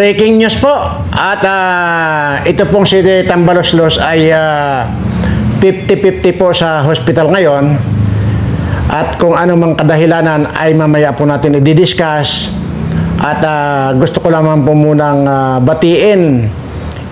Breaking news po. At ito pong si Tambaloslos ay 50-50 po sa hospital ngayon. At kung ano mang kadahilanan ay mamaya po natin i-discuss. At gusto ko lamang po munang batiin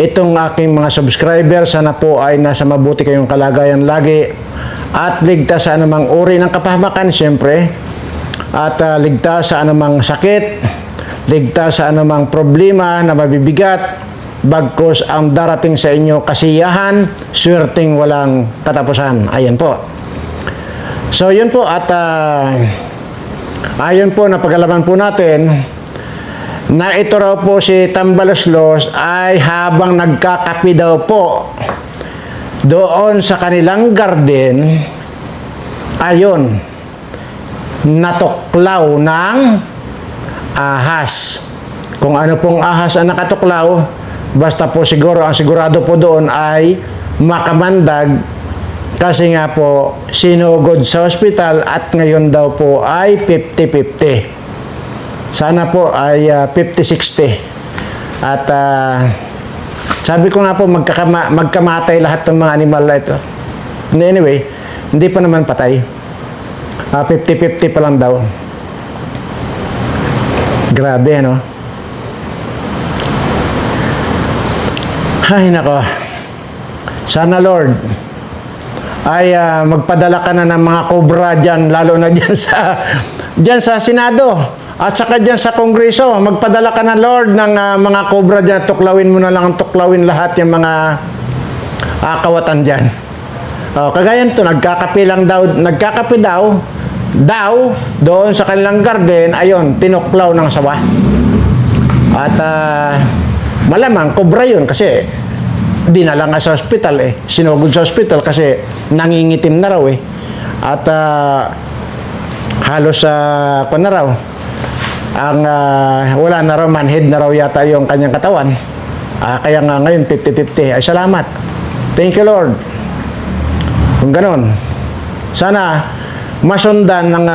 itong aking mga subscriber. Sana po ay nasa mabuti kayong kalagayan lagi. At ligtas sa anumang uri ng kapahamakan, siyempre. At ligtas sa anumang sakit. Ligtas sa anumang problema na mabibigat, bagkus ang darating sa inyo kasiyahan, swerteng walang katapusan. Ayan po. So, yun po. At ayon po, napagalaman po natin na ito raw po si Tambaloslos ay habang nagkakapi daw po doon sa kanilang garden, ayon, natuklaw ng ahas. Kung ano pong ahas ang nakatuklaw, basta po siguro, ang sigurado po doon ay makamandag kasi nga po sinugod sa ospital at ngayon daw po ay 50-50. Sana po ay 50-60. At sabi ko nga po magkamatay lahat ng mga animal na ito. Anyway, hindi pa naman patay. 50-50 pa lang daw. Grabe, ano? Ay, nako. Sana, Lord, ay magpadala ka na ng mga cobra dyan, lalo na dyan sa Senado, at saka dyan sa Kongreso. Magpadala ka na, Lord, ng mga cobra dyan. Tuklawin mo na lang, tuklawin lahat yung mga kawatan dyan. Kagaya nito, nagkakape daw doon sa kanilang garden, ayon, tinuklaw ng sawa. At malamang cobra yun kasi dinala nga sa hospital sinugod sa hospital kasi nangingitim na raw at halos kung na raw ang wala na raw, manhead na raw yata yung kanyang katawan. Kaya nga ngayon 50-50. Ay, salamat, thank you, Lord. Kung ganon, sana masundan ng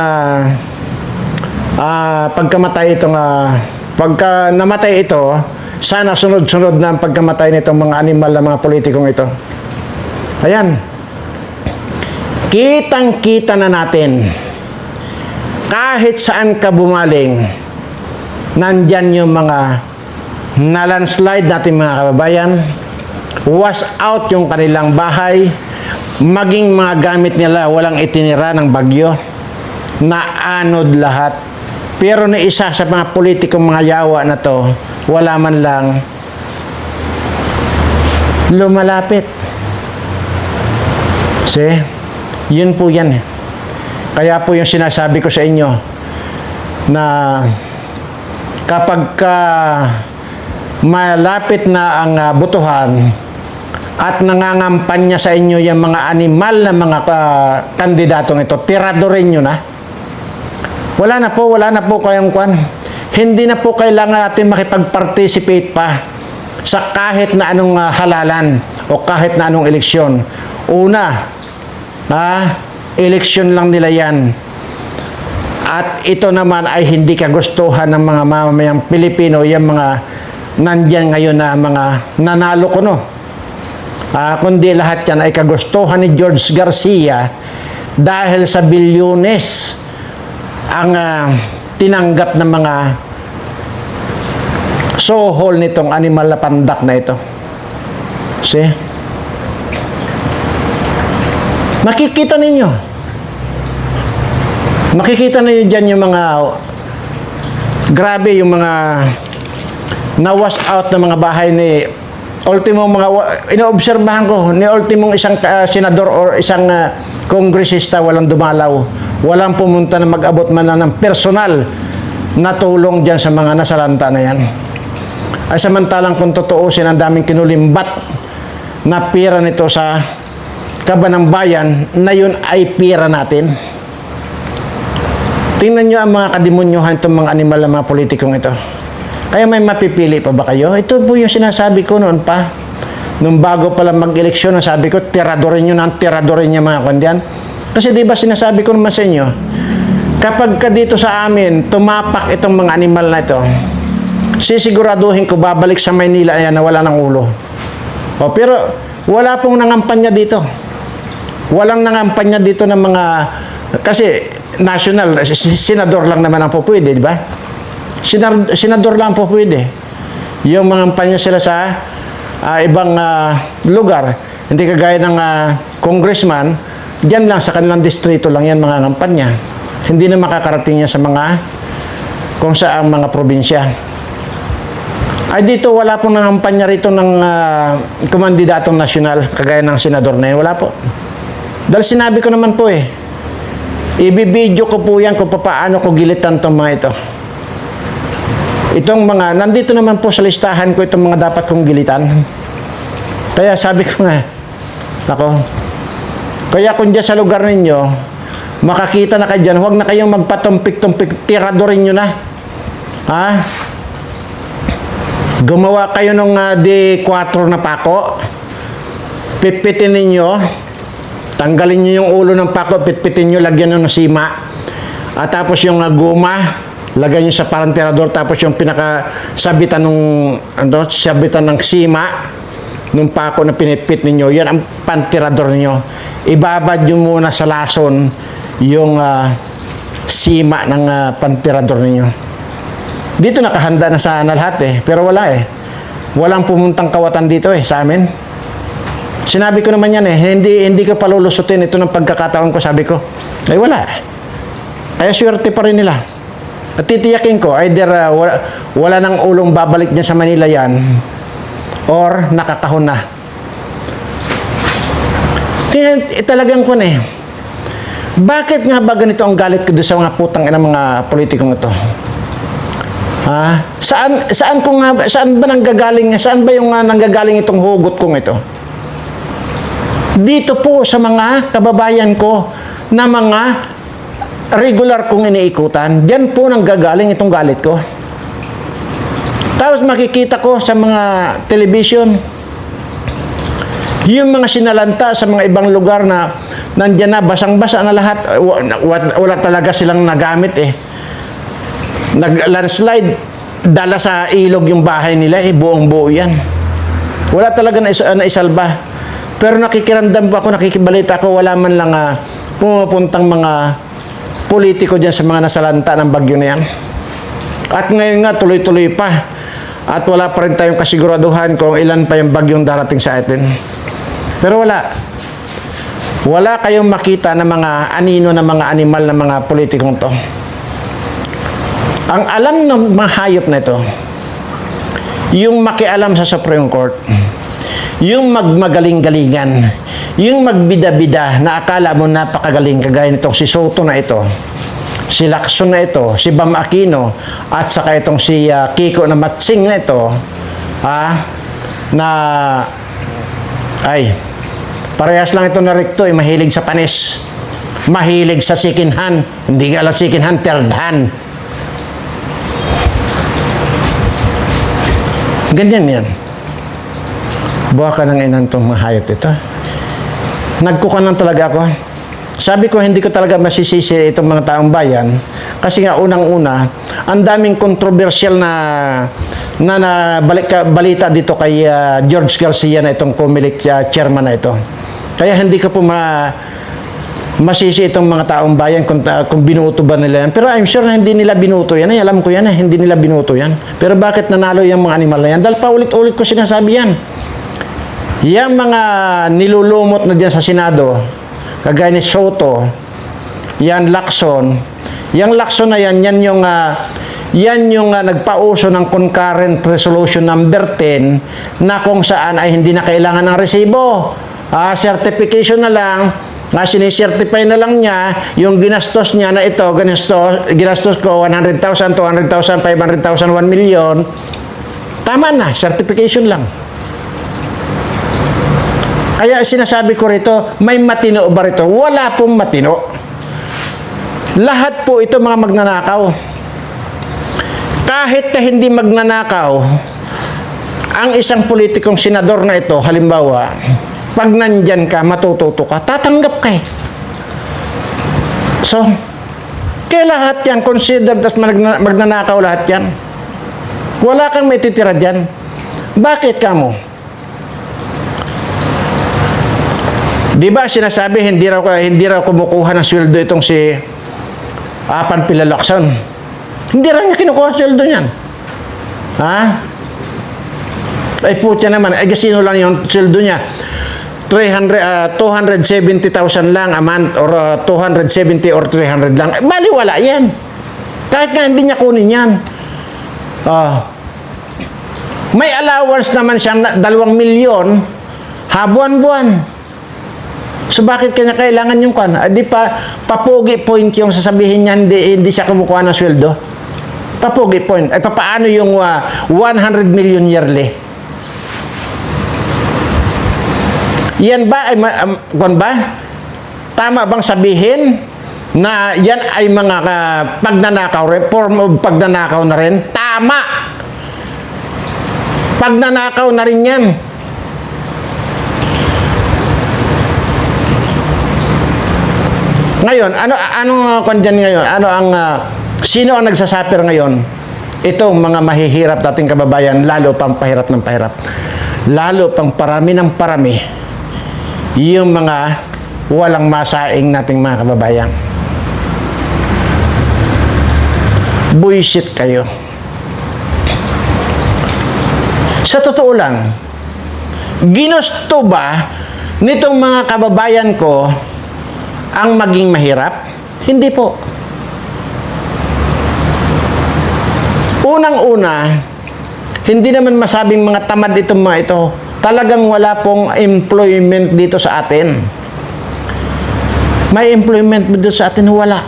pagkamatay itong pagka namatay ito, sana sunod-sunod na ang pagkamatay nitong mga animal na mga politikong ito. Ayan, kitang-kita na natin kahit saan ka bumaling, nandyan yung mga nalandslide natin mga kababayan, wash out yung kanilang bahay, maging mga gamit nila walang itinira ng bagyo, naanod lahat. Pero na isa sa mga politikong mga yawa na to, wala man lang lumalapit. See? Yun po yan. Kaya po yung sinasabi ko sa inyo na kapag malapit na ang butuhan at nangangampanya sa inyo yung mga animal na mga kandidatong ito, tiradorin nyo na. Wala na po kayong kwan. Hindi na po kailangan natin makipag-participate pa sa kahit na anong halalan o kahit na anong eleksyon. Una, eleksyon lang nila yan. At ito naman ay hindi kagustuhan ng mga mamamayang Pilipino, yung mga nandyan ngayon na mga nanalo ko, no? Kundi lahat yan ay kagustuhan ni George Garcia dahil sa bilyones ang tinanggap ng mga sohol nitong animal na pandak na ito. See? Makikita ninyo dyan yung mga grabe, yung mga na-wash out ng mga bahay ni ultimong mga inoobserbahan ko ni ultimong isang senador or isang kongresista, walang dumalaw, walang pumunta na mag-abot man na ng personal na tulong dyan sa mga nasalanta na yan. Ay samantalang kung tutuusin, ang daming kinulimbat na pira nito sa kaban ng bayan na yun ay pira natin. Tingnan nyo ang mga kadimonyohan itong mga animal na mga politikong ito. Kaya may mapipili pa ba kayo? Ito po yung sinasabi ko noon pa. Nung bago pala mag-eleksyon, sabi ko, tiradorin nyo na, tiradorin nyo mga kandyan. Kasi di ba sinasabi ko naman sa inyo, kapag ka dito sa amin, tumapak itong mga animal na ito, sisiguraduhin ko babalik sa Maynila yan na wala ng ulo. O, pero wala pong nangampanya dito. Walang nangampanya dito ng mga, kasi national, senador lang naman ang po pwede, di ba? Senador lang po pwede. Yung mangampanya sila sa ibang lugar, hindi kagaya ng congressman, diyan lang sa kanilang distrito lang yan mga ngampanya. Hindi na makakarating yan sa mga, kung saan mga probinsya. Ay dito, wala pong nangampanya rito ng kumandidatong nasyonal, kagaya ng senador na yun. Wala po. Dahil sinabi ko naman po ibibidyo ko po yan kung paano ko gilitan itong mga ito. Itong mga, nandito naman po sa listahan ko itong mga dapat kong gilitan. Kaya sabi ko nga, nako, kaya kung dyan sa lugar ninyo, makakita na kayo dyan, huwag na kayong magpatumpik-tumpik, tiradorin nyo na. Ha? Gumawa kayo ng D4 na pako, pitpitin ninyo, tanggalin nyo yung ulo ng pako, pitpitin nyo, lagyan nyo ng sima, at tapos yung guma, lagyan nyo sa parang tirador, tapos yung pinakasabitan sabitan ng sima, nung pako na pinipit ninyo, yan ang pantirador ninyo. Ibabad nyo muna sa lason yung sima ng pantirador ninyo. Dito nakahanda na sana lahat pero wala Walang pumuntang kawatan dito sa amin. Sinabi ko naman yan hindi ko palulusutin ito ng pagkakataon ko, sabi ko. Ay wala. Kaya swerte pa rin nila. At titiyakin ko, either wala nang ulong babalik dyan sa Manila yan, or nakakahon na. Talagang ko bakit nga ba ganito ang galit ko doon sa mga putang ina mga politikong ito? Ha? Saan ba nanggagaling? Saan ba yung nanggagaling itong hugot kong ito? Dito po sa mga kababayan ko na mga regular kong iniikutan, diyan po nanggagaling itong galit ko. Tapos makikita ko sa mga television, yung mga sinalanta sa mga ibang lugar na nandyan na, basang-basa na lahat. Wala talaga silang nagamit Nag-landslide, dala sa ilog yung bahay nila buong-buo yan. Wala talaga na isalba. Pero nakikiramdam ako, nakikibalita ako, wala man lang pumupuntang mga politiko dyan sa mga nasalanta ng bagyo na yan. At ngayon nga, tuloy-tuloy pa. At wala pa rin tayong kasiguraduhan kung ilan pa yung bagyong darating sa atin. Pero wala. Wala kayong makita na mga anino na mga animal na mga politikong to. Ang alam ng mga hayop na ito, yung makialam sa Supreme Court, yung magmagaling-galingan, yung magbida-bida na akala mo napakagaling, kagaya nitong si Soto na ito, si Lacson na ito, si Bam Aquino, at saka itong si Kiko na Matsing na ito, parehas lang ito na recto, mahilig sa panis, mahilig sa second hand, hindi ka alam second hand, third hand. Ganyan yan. Buha ka ng inan itong mahayop ito. Nagkukan lang talaga ako. Sabi ko, hindi ko talaga masisisi itong mga taong bayan kasi nga unang-una, ang daming controversial na balita dito kay George Garcia na itong Comelec chairman na ito. Kaya hindi ko po masisi itong mga taong bayan kung binuto ba nila yan. Pero I'm sure na hindi nila binuto yan. Alam ko yan hindi nila binuto yan. Pero bakit nanalo yung mga animal na yan? Dahil paulit-ulit ko sinasabi yan. Yung mga nilulumot na dyan sa Senado, kagaya ni Soto, yan Lacson. Yung Lacson na yan yung nagpauso ng concurrent resolution number 10 na kung saan ay hindi na kailangan ng resibo. Certification na lang, sinicertify na lang niya yung ginastos niya na ito, ginastos ko 100,000, 200,000, 500,000, 1 million. Tama na, certification lang. Kaya sinasabi ko rito, may matino ba rito? Wala pong matino. Lahat po ito mga magnanakaw. Kahit na hindi magnanakaw, ang isang politikong senador na ito, halimbawa, pag nandyan ka, matututo ka, tatanggap ka So, kaya lahat yan, considered as magnanakaw lahat yan. Wala kang may titira dyan. Bakit ka mo? Di ba sinasabi hindi raw kumukuha ng sweldo itong si Apan Pilalakson? Hindi raw niya kinukuha ang sweldo niyan. Ha? Ay putya naman, ay sino lang yung sweldo niya? 270,000 lang a month or 270 or 300 lang. Baliwala yan. Kahit nga hindi niya kunin yan. May allowance naman siyang 2 milyon buwan-buwan. So bakit kanya kailangan yung kan? Di pa papogi point yung sasabihin niya hindi siya kumukuha ng sweldo. Papogi point. Ay paano yung 100 million yearly? Yan ba ay kuan ba? Tama bang sabihin na yan ay mga pagnanakaw rin, form of pagnanakaw na rin? Tama. Pagnanakaw na rin yan. Ngayon, ano kandyan ngayon? Sino ang nagsasuffer ngayon? Itong mga mahihirap dating kababayan, lalo pang pahirap ng pahirap. Lalo pang parami ng parami. Yung mga walang masaing nating mga kababayan. Buisit kayo. Sa totoo lang, ginusto ba nitong mga kababayan ko ang maging mahirap? Hindi po. Unang-una, hindi naman masabing mga tamad itong mga ito. Talagang wala pong employment dito sa atin. May employment dito sa atin? Wala.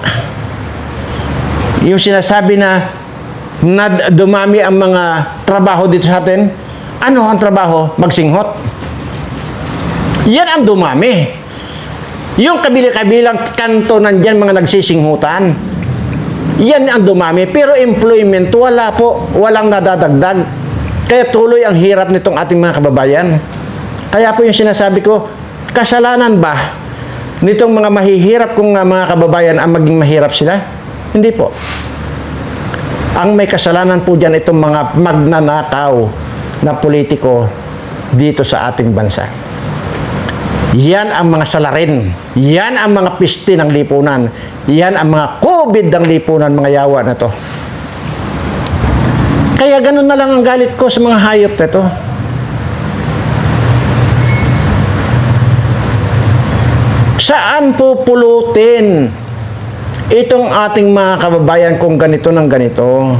Yung sinasabi na dumami ang mga trabaho dito sa atin, ano ang trabaho? Magsinghot. Yan ang dumami. Yung kabila-kabilang kanto nandyan mga nagsisinghutan. Yan ang dumami. Pero employment, wala po. Walang nadadagdag. Kaya tuloy ang hirap nitong ating mga kababayan. Kaya po yung sinasabi ko, kasalanan ba nitong mga mahihirap kong mga kababayan ang maging mahirap sila? Hindi po. Ang may kasalanan po dyan itong mga magnanakaw na politiko dito sa ating bansa. Yan ang mga salarin. Yan ang mga piste ng lipunan. Yan ang mga COVID ng lipunan, mga yawa na to. Kaya ganun na lang ang galit ko sa mga hayop na to. Saan pupulutin itong ating mga kababayan kung ganito ng ganito?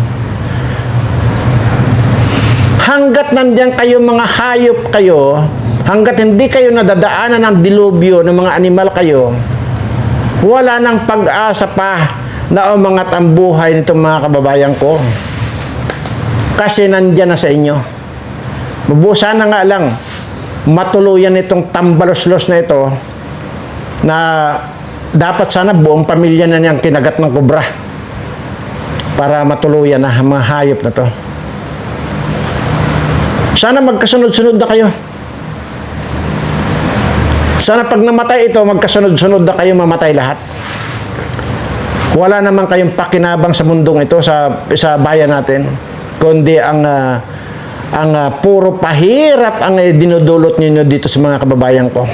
Hanggat nandiyan kayo mga hayop kayo, hanggat hindi kayo nadadaanan ng dilubyo ng mga animal kayo, wala nang pag-asa pa na umangat ang buhay nitong mga kababayan ko. Kasi nandyan na sa inyo. Sana nga lang matuluyan itong tambalos-los na ito na dapat sana buong pamilya na niyang kinagat ng kobra para matuluyan na mga hayop na to. Sana magkasunod-sunod na kayo. Sana pag namatay ito, magkasunod-sunod na kayo mamatay lahat. Wala naman kayong pakinabang sa mundong ito, sa bayan natin, kundi ang puro pahirap ang dinudulot ninyo dito sa mga kababayan ko.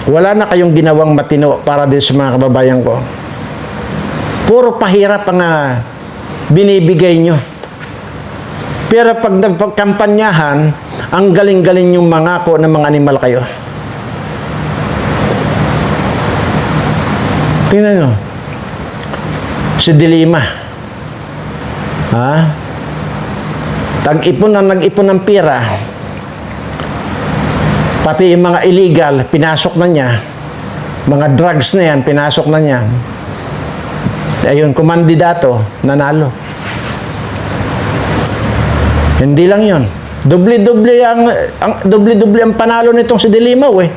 Wala na kayong ginawang matino para din sa mga kababayan ko. Puro pahirap ang binibigay nyo. Pero pag nagkampanyahan, ang galing-galing yung mangako ng mga animal kayo. Tingnan nyo. Si Dilima. Nag-ipon ng pera. Pati yung mga illegal, pinasok na niya. Mga drugs na yan, pinasok na niya. Ayun, kumandidato, nanalo. Hindi lang yon. Doble-doble ang panalo nitong si Dilimaw eh.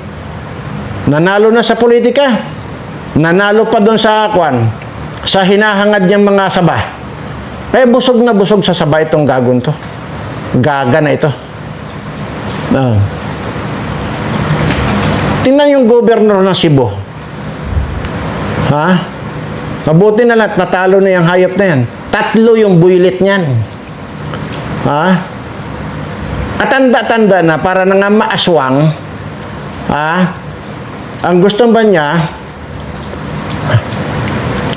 Nanalo na sa politika. Nanalo pa doon sa sa hinahangad niyang mga saba. Busog na busog sa saba itong gagon to. Gaga na ito. Tingnan yung governor ng Cebu. Mabuti na lang, natalo na yung hayop na yan. 3 yung builit niyan. Ha? Katanda-tanda na para na nga maaswang. Ha? Ang gusto ba niya,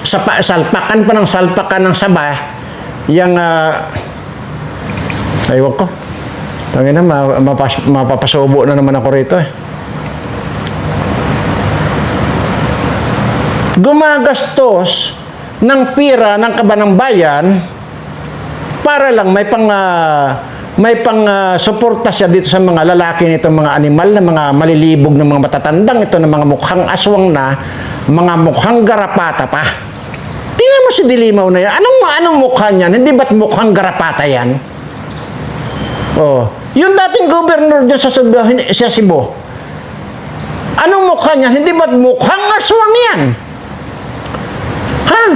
salpakan pa ng salpakan ng saba, yung, aywan ko. Tangina, mapapasubo na naman ako rito eh. Gumagastos ng pira ng kabanang bayan para lang may pang suporta siya dito sa mga lalaki nito, mga animal na mga malilibog ng mga matatandang ito, ng mga mukhang aswang na, mga mukhang garapata pa. Tingnan mo si Dilimaw na yan. Anong mukha niyan? Hindi ba't mukhang garapata yan? Oh, yung dating gobernador dyan sa Cebu. Anong mukha niyan? Hindi ba't mukhang aswang yan? Ha?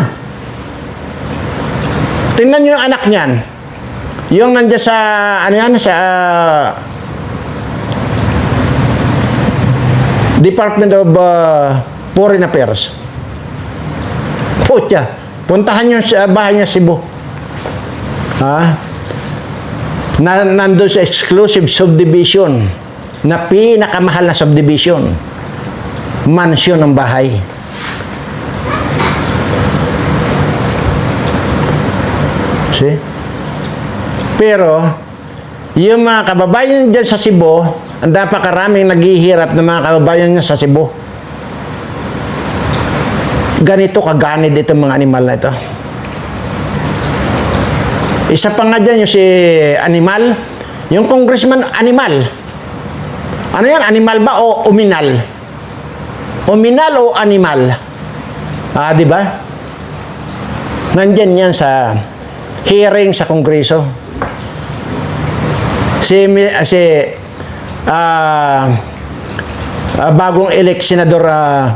Tingnan niyo yung anak niyan. Yung nandiyan sa, ano yan, sa Department of Foreign Affairs. Putya, puntahan niyo sa bahay niya Cebu. Ha? Nandun sa exclusive subdivision na pinakamahal na subdivision. Mansion ng bahay. See? Pero, yung mga kababayan dyan sa Cebu, ang napakaraming naghihirap ng mga kababayan niya sa Cebu. Ganito kaganid itong mga animal na ito. Isa pa nga dyan yung si Animal, yung congressman Animal. Ano yan? Animal ba o uminal? Uminal o animal? Ah, di ba? Nandyan yan sa hearing sa Kongreso. Bagong elect Senador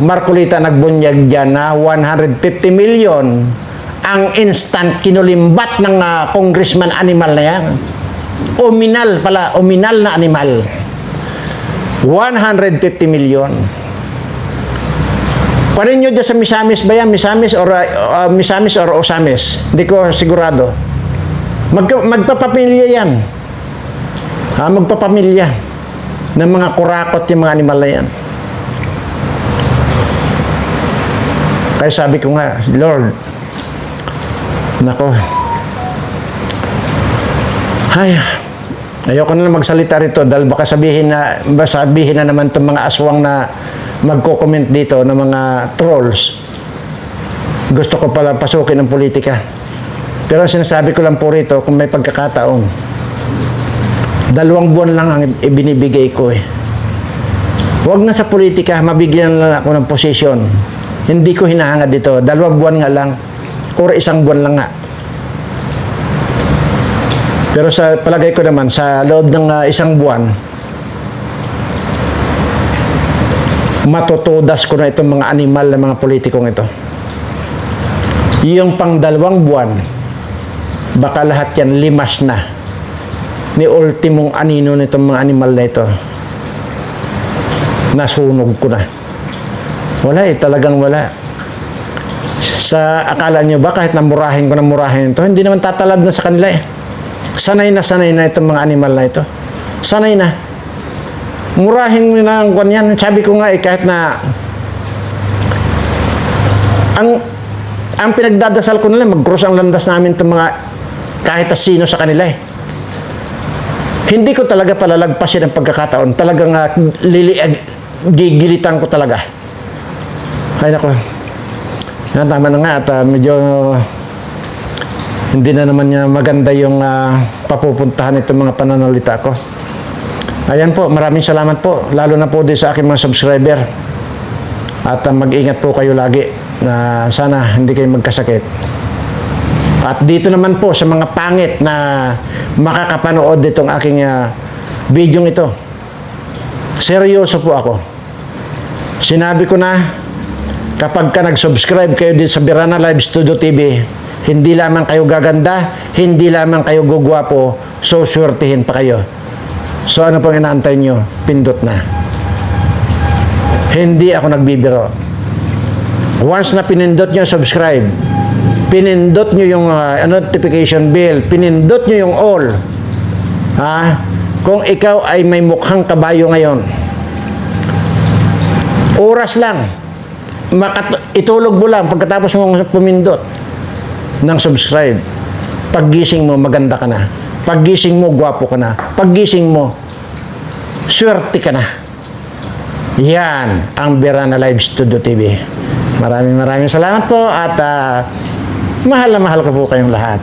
Marcolita nagbunyag dyan na 150 million ang instant kinulimbat ng congressman Animal na yan. Uminal pala, uminal na animal. 150 million. Parin nyo dyan sa Misamis ba yan? Misamis or Osamis? Hindi ko sigurado. Magpapamilya yan. Magpapamilya ng mga kurakot yung mga animal na yan. Kaya sabi ko nga, Lord, nako, ay, ayoko na magsalita rito dahil baka sabihin na naman itong mga aswang na magko-comment dito ng mga trolls. Gusto ko pala pasukin ng politika. Pero sinasabi ko lang po rito kung may pagkakataon. 2 buwan lang ang ibinibigay ko eh. Huwag na sa politika, mabigyan lang ako ng posisyon. Hindi ko hinahangad dito. 2 buwan nga lang or 1 buwan lang nga. Pero sa palagay ko naman, sa loob ng 1 buwan, matutudas ko na itong mga animal na mga politikong ito. Yung pang 2 buwan, baka lahat yan limas na ni ultimong anino nitong mga animal na ito. Nasunog ko na. Wala eh, talagang wala. Sa akala nyo ba, kahit namurahin ko ito, hindi naman tatalab na sa kanila eh. Sanay na itong mga animal na ito. Sanay na. Murahin mo na ang kanyan. Sabi ko nga eh, kahit na ang pinagdadasal ko nila, mag-cross ang landas namin itong mga kahit sino sa kanila eh. Hindi ko talaga palalagpasin ang pagkakataon. Talagang gigilitan ko talaga. Ay nako. Tama na nga at medyo hindi na naman niya maganda yung papupuntahan itong mga pananalita ko. Ayan po, maraming salamat po. Lalo na po din sa aking mga subscriber. At mag-ingat po kayo lagi na sana hindi kayo magkasakit. At dito naman po sa mga pangit na makakapanood ditong aking video ito. Seryoso po ako. Sinabi ko na kapag ka nag-subscribe kayo dito sa Birana Live Studio TV, hindi lamang kayo gaganda, hindi lamang kayo gugwapo, so swertihin pa kayo. So ano pang inaantay nyo? Pindot na. Hindi ako nagbibiro. Once na pinindot nyo subscribe, pinindot nyo yung notification bell, pinindot nyo yung all, Ha? Kung ikaw ay may mukhang kabayo ngayon, oras lang, itulog mo lang pagkatapos mo pumindot ng subscribe. Paggising mo, maganda ka na. Paggising mo, gwapo ka na. Paggising mo, swerte ka na. Yan ang Berana Live Studio TV. Maraming salamat po at mahal na mahal ko po kayong lahat.